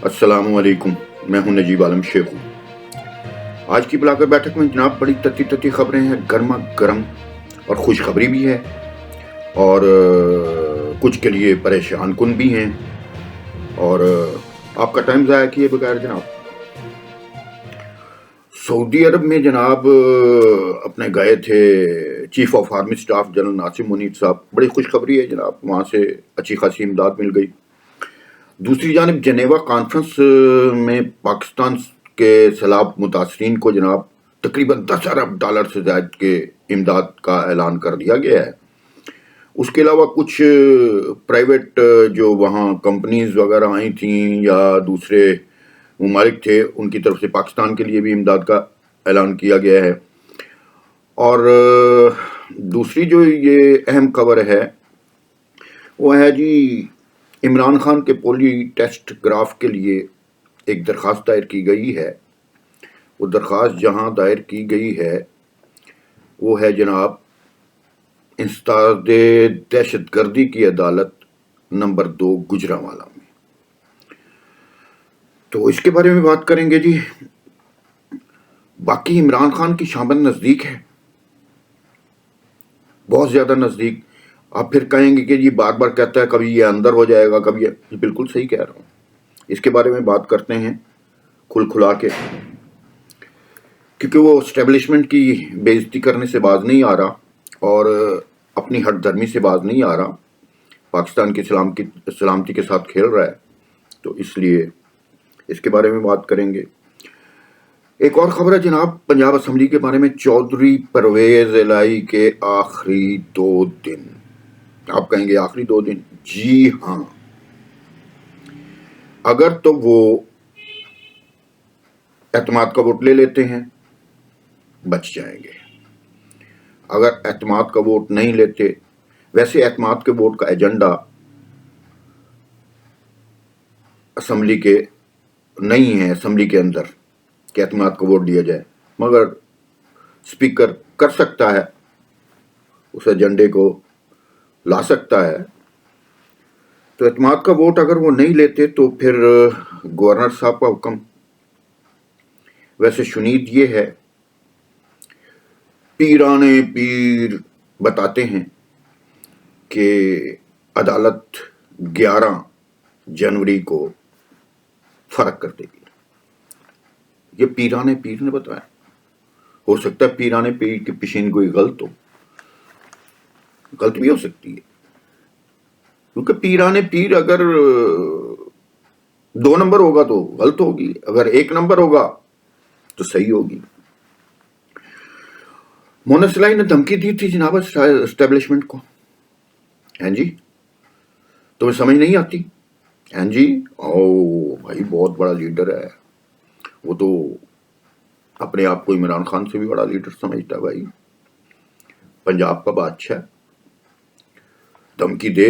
السلام علیکم، میں ہوں نجیب عالم شیخو۔ آج کی بلا کر بیٹھک میں جناب بڑی تتی خبریں ہیں، گرما گرم اور خوشخبری بھی ہے اور کچھ کے لیے پریشان کن بھی ہیں اور آپ کا ٹائم ضائع کیے بغیر جناب سعودی عرب میں جناب اپنے گئے تھے chief of army staff general Nasir Munir sahib. بڑی خوشخبری ہے جناب، وہاں سے اچھی خاصی امداد مل گئی۔ دوسری جانب جنیوا کانفرنس میں پاکستان کے سیلاب متاثرین کو جناب تقریباً 10 ارب ڈالر سے زائد کے امداد کا اعلان کر دیا گیا ہے۔ اس کے علاوہ کچھ پرائیویٹ جو وہاں کمپنیز وغیرہ آئی تھیں یا دوسرے ممالک تھے، ان کی طرف سے پاکستان کے لیے بھی امداد کا اعلان کیا گیا ہے۔ اور دوسری جو یہ اہم خبر ہے وہ ہے جی عمران خان کے پولی ٹیسٹ گراف کے لیے ایک درخواست دائر کی گئی ہے۔ وہ درخواست جہاں دائر کی گئی ہے وہ ہے جناب انسداد دہشت گردی کی عدالت نمبر 2 گجرانوالہ میں۔ تو اس کے بارے میں بات کریں گے جی۔ باقی عمران خان کی شامت نزدیک ہے، بہت زیادہ نزدیک۔ آپ پھر کہیں گے کہ جی بار بار کہتا ہے کبھی یہ اندر ہو جائے گا، کبھی یہ بالکل صحیح کہہ رہا ہوں۔ اس کے بارے میں بات کرتے ہیں کھل کھلا کے، کیونکہ وہ اسٹیبلشمنٹ کی بے عزتی کرنے سے باز نہیں آ رہا اور اپنی ہٹ دھرمی سے باز نہیں آ رہا، پاکستان کی سلامتی کے ساتھ کھیل رہا ہے، تو اس لیے اس کے بارے میں بات کریں گے۔ ایک اور خبر ہے جناب پنجاب اسمبلی کے بارے میں، چودھری پرویز الہی کے آخری 2 دن۔ آپ کہیں گے آخری 2 دن؟ جی ہاں، اگر تو وہ اعتماد کا ووٹ لے لیتے ہیں بچ جائیں گے، اگر اعتماد کا ووٹ نہیں لیتے، ویسے اعتماد کے ووٹ کا ایجنڈا اسمبلی کے نہیں ہے، اسمبلی کے اندر کہ اعتماد کا ووٹ دیا جائے، مگر اسپیکر کر سکتا ہے، اس ایجنڈے کو لا سکتا ہے۔ تو اعتماد کا ووٹ اگر وہ نہیں لیتے تو پھر گورنر صاحب کا حکم، ویسے شنید یہ ہے، پیرانے پیر بتاتے ہیں کہ عدالت 11 جنوری کو فرق کر دے گی۔ یہ پیرانے پیر نے بتایا، ہو سکتا ہے پیرانے پیر کی پیشین گوئی غلط بھی ہو سکتی ہے، کیونکہ پیرانے پیر اگر 2 نمبر ہوگا تو غلط ہوگی، اگر 1 نمبر ہوگا تو صحیح ہوگی۔ مونس الہی نے دھمکی دی تھی جناب اسٹیبلشمنٹ کو، ہیں جی تمہیں سمجھ نہیں آتی؟ ہیں جی او بھائی بہت بڑا لیڈر ہے وہ، تو اپنے آپ کو عمران خان سے بھی بڑا لیڈر سمجھتا ہے بھائی، پنجاب کا بادشاہ، دھمکی دے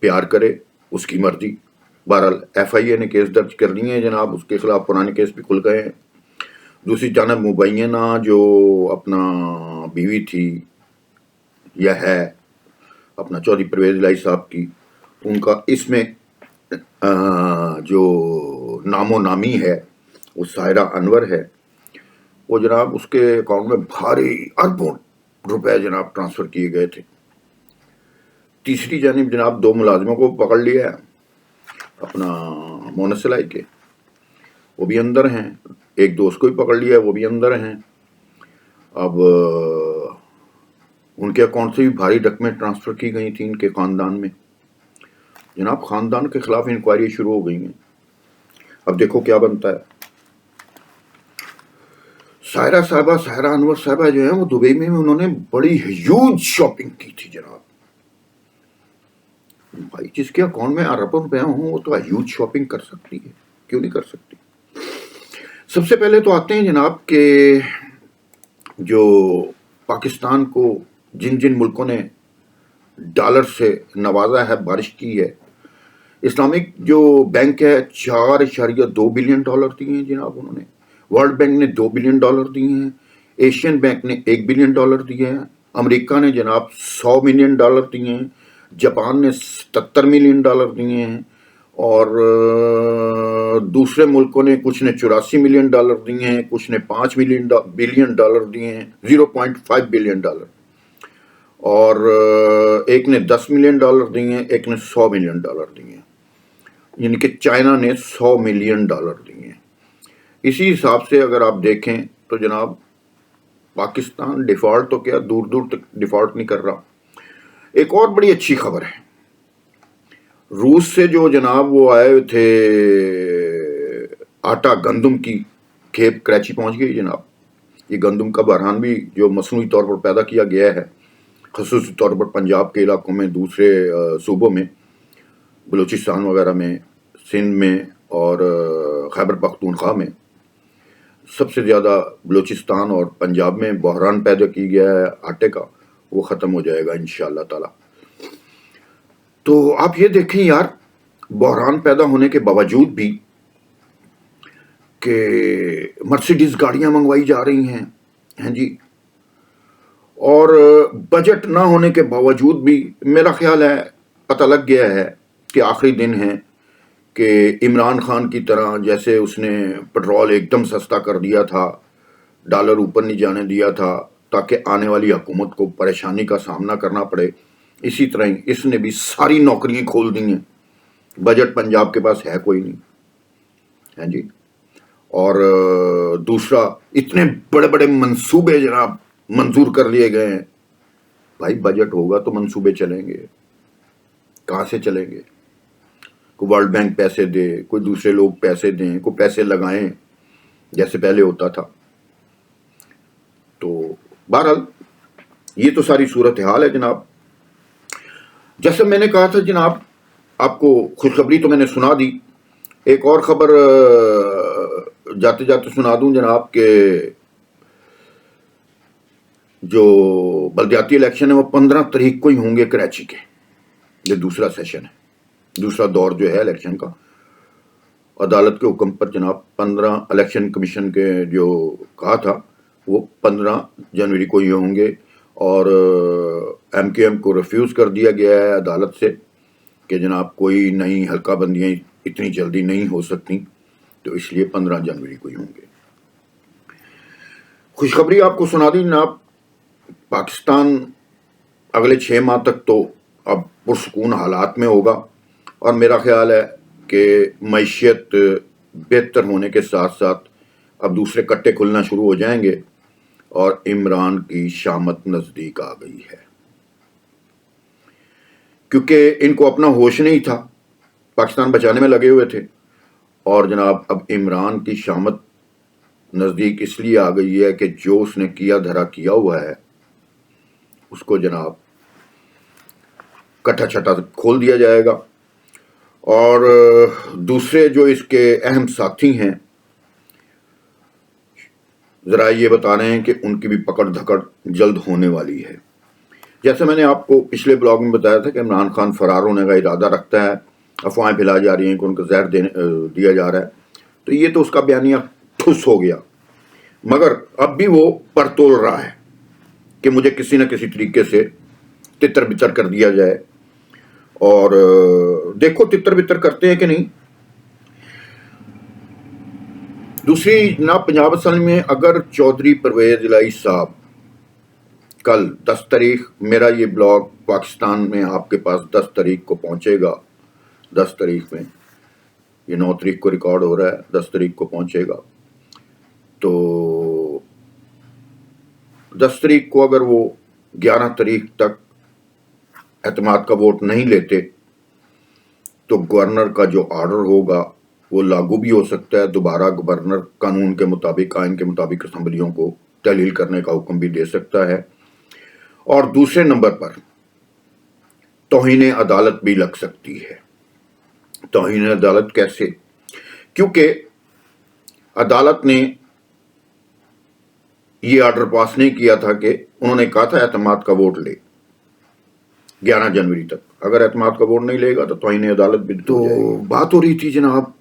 پیار کرے اس کی مرضی۔ بہرحال ایف آئی اے نے کیس درج کر لیے ہیں جناب، اس کے خلاف پرانے کیس بھی کھل گئے ہیں۔ دوسری جانب مبینہ جو اپنا بیوی تھی یا ہے اپنا چودھری پرویز الہی صاحب کی، ان کا اس میں جو نام و نامی ہے وہ سائرہ انور ہے، وہ جناب اس کے اکاؤنٹ میں بھاری اربوں روپے جناب ٹرانسفر کیے گئے تھے۔ تیسری جانب جناب 2 ملازموں کو پکڑ لیا ہے اپنا مونس الہی کے، وہ بھی اندر ہیں، ایک دوست کو بھی پکڑ لیا ہے، وہ بھی اندر ہیں۔ اب ان کے اکاؤنٹ سے بھی بھاری رقمیں ٹرانسفر کی گئی تھیں ان کے خاندان میں، جناب خاندان کے خلاف انکوائری شروع ہو گئی ہیں، اب دیکھو کیا بنتا ہے۔ سائرہ انور صاحبہ جو ہیں وہ دبئی میں انہوں نے بڑی ہیوج شاپنگ کی تھی جناب۔ بھائی جس کے اکاؤنٹ میں اربوں روپے ہوں وہ تو ہیوج شاپنگ کر سکتی ہے، کیوں نہیں کر سکتی؟ سب سے پہلے تو آتے ہیں جناب کہ جو پاکستان کو جن ملکوں نے ڈالر سے نوازا ہے، بارش کی ہے، اسلامک جو بینک ہے 4.2 بلین ڈالر دیے ہیں جناب انہوں نے، ورلڈ بینک نے 2 بلین ڈالر دیے ہیں، ایشین بینک نے 1 بلین ڈالر دیے ہیں، امریکہ نے جناب 100 ملین ڈالر دیے ہیں، جاپان نے 77 ملین ڈالر دیے ہیں، اور दूसरे मुल्कों ने कुछ ने $84 मिलियन दिए हैं, कुछ ने $5 बिलियन दिए हैं, $0.5 बिलियन, और एक ने $10 मिलियन दिए हैं, एक ने $100 मिलियन दिए हैं, यानी कि चाइना ने $100 मिलियन दिए हैं। इसी हिसाब से अगर आप देखें तो जनाब पाकिस्तान डिफॉल्ट तो क्या दूर दूर तक डिफॉल्ट नहीं कर रहा। एक और बड़ी अच्छी खबर है, रूस से जो जनाब वो आए हुए थे आटा गंदम की खेप कराची पहुंच गई जनाब। ये गंदम का बहरान भी जो मसनूई तौर पर पैदा किया गया है, ख़ुसूसी तौर पर पंजाब के इलाकों में, दूसरे सूबों में, बलूचिस्तान वगैरह में, सिंध में और खैबर पख्तूनख्वा में, सबसे ज़्यादा बलूचिस्तान और पंजाब में बहरान पैदा की गया है आटे का, वो ख़त्म हो जाएगा इंशाअल्लाह ताला। तो आप ये देखें यार, बहरान पैदा होने के बावजूद भी कि मर्सिडीज गाड़ियां मंगवाई जा रही हैं जी, और बजट ना होने के बावजूद भी मेरा ख्याल है पता लग गया है कि आखिरी दिन है कि इमरान खान की तरह जैसे उसने पेट्रोल एकदम सस्ता कर दिया था, डॉलर ऊपर नहीं जाने दिया था ताकि आने वाली हुकूमत को परेशानी का सामना करना पड़े, इसी तरह ही इसने भी सारी नौकरियां खोल दी हैं। बजट पंजाब के पास है कोई नहीं है जी। और दूसरा, इतने बड़े बड़े मंसूबे जनाब मंजूर कर लिए गए हैं। भाई बजट होगा तो मंसूबे चलेंगे, कहाँ से चलेंगे? कोई वर्ल्ड बैंक पैसे दे, कोई दूसरे लोग पैसे दें, कोई पैसे लगाएं जैसे पहले होता था। तो बहरहाल ये तो सारी सूरत हाल है जनाब। जैसे मैंने कहा था जनाब, आपको खुशखबरी तो मैंने सुना दी, एक और खबर जाते जाते सुना दूं जनाब के जो बल्दियाती इलेक्शन है वो 15 तारीख को ही होंगे कराची के। ये दूसरा सेशन है, दूसरा दौर जो है इलेक्शन का। अदालत के हुक्म पर जनाब 15 इलेक्शन कमीशन के जो कहा था वो 15 जनवरी को ही होंगे, और MKM को रिफ्यूज़ कर दिया गया है अदालत से कि जनाब कोई नई हल्का बंदियाँ इतनी जल्दी नहीं हो सकती, तो इसलिए 15 जनवरी को ही होंगे। खुशखबरी आपको सुना दी जनाब, पाकिस्तान अगले 6 माह तक तो अब पुरसुकून हालात में होगा, और मेरा ख्याल है कि मईशत बेहतर होने के साथ साथ अब दूसरे कट्टे खुलना शुरू हो जाएंगे, और इमरान की शामत नज़दीक आ गई है। क्योंकि इनको अपना होश नहीं था, पाकिस्तान बचाने में लगे हुए थे, और जनाब अब इमरान की शामत नज़दीक इसलिए आ गई है कि जो उसने किया धरा किया हुआ है उसको जनाब कट्टा छट्टा खोल दिया जाएगा। और दूसरे जो इसके अहम साथी हैं, ज़रा ये बता रहे हैं कि उनकी भी पकड़ धकड़ जल्द होने वाली है। जैसे मैंने आपको पिछले ब्लॉग में बताया था कि इमरान खान फरार होने का इरादा रखता है, अफवाहें फैलाई जा रही हैं कि उनको जहर दिया जा रहा है, तो ये तो उसका बयानिया ठुस हो गया, मगर अब भी वो परतोल रहा है कि मुझे किसी न किसी तरीके से तितर बितर कर दिया जाए। और देखो तितर बितर करते हैं कि नहीं। दूसरी जनाब, पंजाब असम्बली में अगर चौधरी परवेज इलाही साहब कल 10 तारीख, मेरा ये ब्लॉग पाकिस्तान में आपके पास 10 तारीख को पहुंचेगा, 10 तारीख में, ये 9 तारीख को रिकॉर्ड हो रहा है, 10 तारीख को पहुंचेगा, तो 10 तारीख को अगर वो 11 तारीख तक एतमाद का वोट नहीं लेते तो गवर्नर का जो ऑर्डर होगा वो लागू भी हो सकता है। दोबारा गवर्नर कानून के मुताबिक, आइन के मुताबिक असम्बलियों को तहलील करने का हुक्म भी दे सकता है। और दूसरे नंबर पर तौहीन अदालत भी लग सकती है। तौहीन अदालत कैसे? क्योंकि अदालत ने ये ऑर्डर पास नहीं किया था कि उन्होंने कहा था एतमाद का वोट ले 11 जनवरी तक, अगर एतमाद का वोट नहीं लेगा तो तौहीन अदालत भी। तो बात हो रही थी जनाब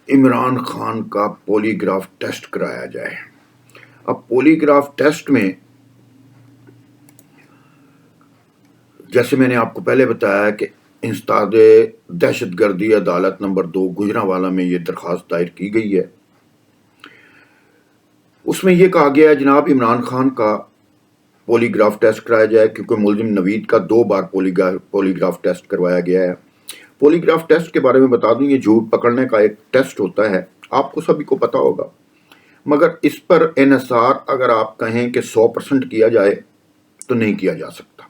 इमरान खान का पॉलीग्राफ टेस्ट कराया जाए। अब पॉलीग्राफ टेस्ट में जैसे मैंने आपको पहले बताया कि इंसदाद दहशत गर्दी अदालत नंबर 2 गुजरांवाला में ये दरख्वास्त दायर की गई है। उसमें यह कहा गया है जनाब इमरान खान का पॉलीग्राफ टेस्ट कराया जाए, क्योंकि मुलजिम नवीद का 2 बार पॉलीग्राफ टेस्ट करवाया गया है। पॉलीग्राफ टेस्ट के बारे में बता दूं, ये झूठ पकड़ने का एक टेस्ट होता है, आपको सभी को पता होगा, मगर इस पर इन्हिसार अगर आप कहें कि 100% किया जाए तो नहीं किया जा सकता।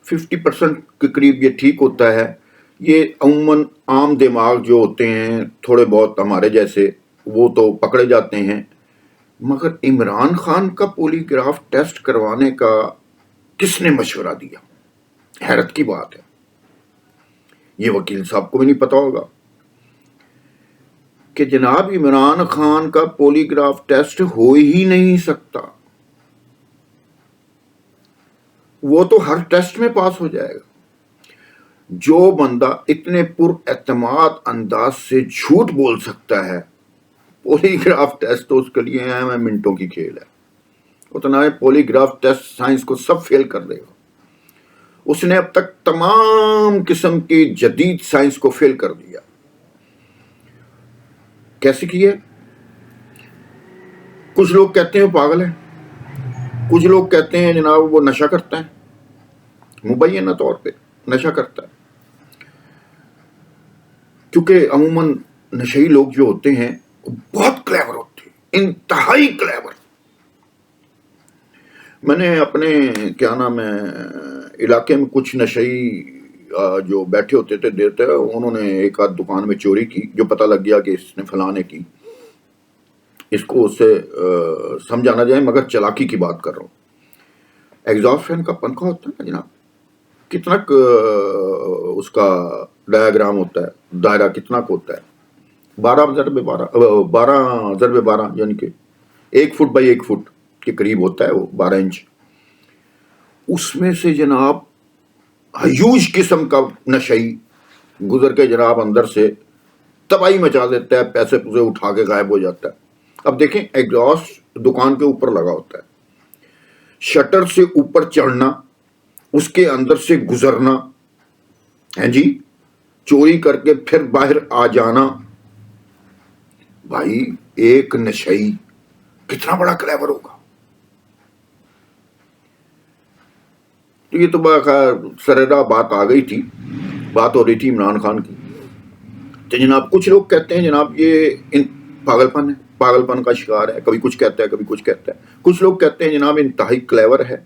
50% के करीब ये ठीक होता है। ये अमूमन आम दिमाग जो होते हैं थोड़े बहुत हमारे जैसे, वो तो पकड़े जाते हैं, मगर इमरान खान का पॉलीग्राफ टेस्ट करवाने का किसने मशवरा दिया? हैरत की बात है। ये वकील साहब को भी नहीं पता होगा कि जनाब इमरान खान का पॉलीग्राफ टेस्ट हो ही नहीं सकता, वो तो हर टेस्ट में पास हो जाएगा। जो बंदा इतने पुरएतमाद अंदाज से झूठ बोल सकता है, पॉलीग्राफ टेस्ट तो उसके लिए है मिनटों की खेल है। उतना है पॉलीग्राफ टेस्ट साइंस को सब फेल कर देगा। उसने अब तक तमाम किस्म की जदीद साइंस को फेल कर दिया। कैसे किया? कुछ लोग कहते हैं वो पागल है, कुछ लोग कहते हैं जनाब वो नशा करता है, मुबैना तौर पे नशा करता है, क्योंकि अमूमन नशेई लोग जो होते हैं वो बहुत क्लेवर होते हैं, इंतहाई क्लेवर। मैंने अपने क्या नाम है इलाके में कुछ नशेई जो बैठे होते थे देते, उन्होंने एक आध दुकान में चोरी की, जो पता लग गया कि इसने फलाने की। इसको उससे समझाना जाए, मगर चालाकी की बात कर रहा हूँ। एग्जॉस्ट फैन का पंखा होता है ना जनाब, कितना उसका डायग्राम होता है, दायरा कितना का होता है? 12x12 यानी कि 1 फुट बाई 1 फुट के करीब होता है वो, 12 इंच। उसमें से जनाब ह्यूज किस्म का नशई गुजर के जनाब अंदर से तबाही मचा देता है, पैसे पूसे उठा के गायब हो जाता है। अब देखें, एग्जॉस्ट दुकान के ऊपर लगा होता है, शटर से ऊपर चढ़ना, उसके अंदर से गुजरना है जी, चोरी करके फिर बाहर आ जाना। भाई एक नशई कितना बड़ा क्लेवर होगा। तो ये तो सरेरा बात आ गई थी, बात हो रही थी इमरान खान की। तो जनाब कुछ लोग कहते हैं जनाब ये पागलपन है, पागलपन का शिकार है, कभी कुछ कहता है कभी कुछ कहता है। कुछ लोग कहते हैं जनाब इंतहाई क्लेवर है,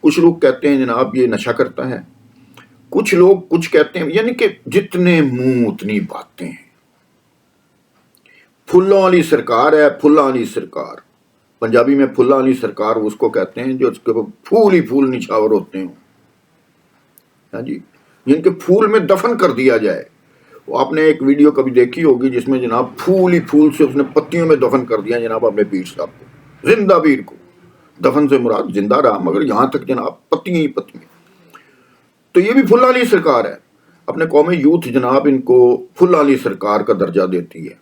कुछ लोग कहते हैं जनाब ये नशा करता है, कुछ लोग कुछ कहते हैं, यानी कि जितने मुंह उतनी बातें हैं। फुल्लों वाली सरकार है, फुल्ला वाली सरकार। पंजाबी में फुल्ला वाली सरकार उसको कहते हैं जो उसके फूल ही फूल निछावर होते हैं, हाँ जी, जिनके फूल में दफन कर दिया जाए। वो आपने एक वीडियो कभी देखी होगी जिसमें जनाब फूल ही फूल से उसने पत्तियों में दफन कर दिया जनाब अपने पीर साहब को, जिंदा पीर को। दफन से मुराद जिंदा रहा, मगर यहां तक जनाब पत्तियां ही पत्तियां। तो ये भी फुल्ला वाली सरकार है। अपने कौमी यूथ जनाब इनको फुल्ला वाली सरकार का दर्जा देती है।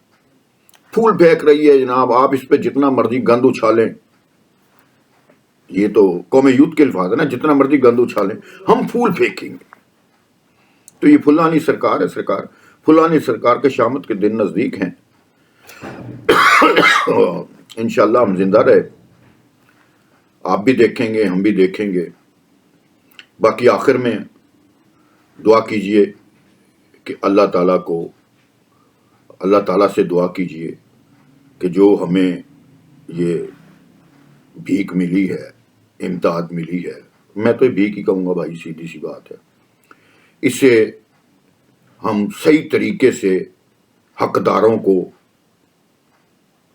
फूल फेंक रही है जनाब, आप इस पे जितना मर्जी गंद उछालें। ये तो कौमी यूथ के अल्फाज है ना, जितना मर्जी गंद उछालें हम फूल फेंकेंगे। तो ये फुल्लानी सरकार है। सरकार फुल्लानी सरकार के शामत के दिन नजदीक हैं। इंशाल्लाह हम जिंदा रहे, आप भी देखेंगे हम भी देखेंगे। बाकी आखिर में दुआ कीजिए कि अल्लाह ताला से दुआ कीजिए कि जो हमें ये भीख मिली है, इम्दाद मिली है, मैं तो भीख ही कहूँगा भाई, सीधी सी बात है, इसे हम सही तरीके से हकदारों को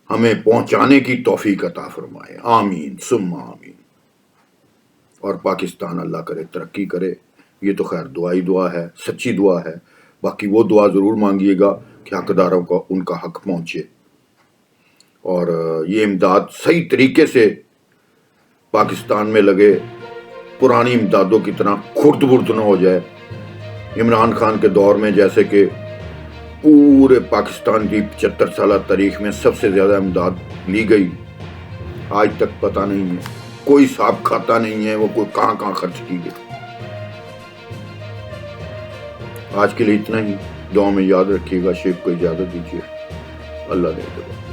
हमें पहुंचाने की तौफीक अता फरमाए। आमीन सुम्मा आमीन। और पाकिस्तान अल्लाह करे तरक्की करे। ये तो खैर दुआ ही दुआ है, सच्ची दुआ है। बाकी वो दुआ ज़रूर मांगिएगा कि हकदारों को उनका हक पहुँचे और ये इमदाद सही तरीके से पाकिस्तान में लगे, पुरानी इमदादों की तरह खुर्द बुर्द न हो जाए। इमरान खान के दौर में जैसे कि पूरे पाकिस्तान की 75 साल तारीख में सबसे ज़्यादा इमदाद ली गई, आज तक पता नहीं है, कोई हिसाब खाता नहीं है वो कोई कहाँ खर्च की गई। آج کے لیے اتنا ہی، دعا میں یاد رکھیے گا، شیخ کو اجازت دیجیے، اللہ نے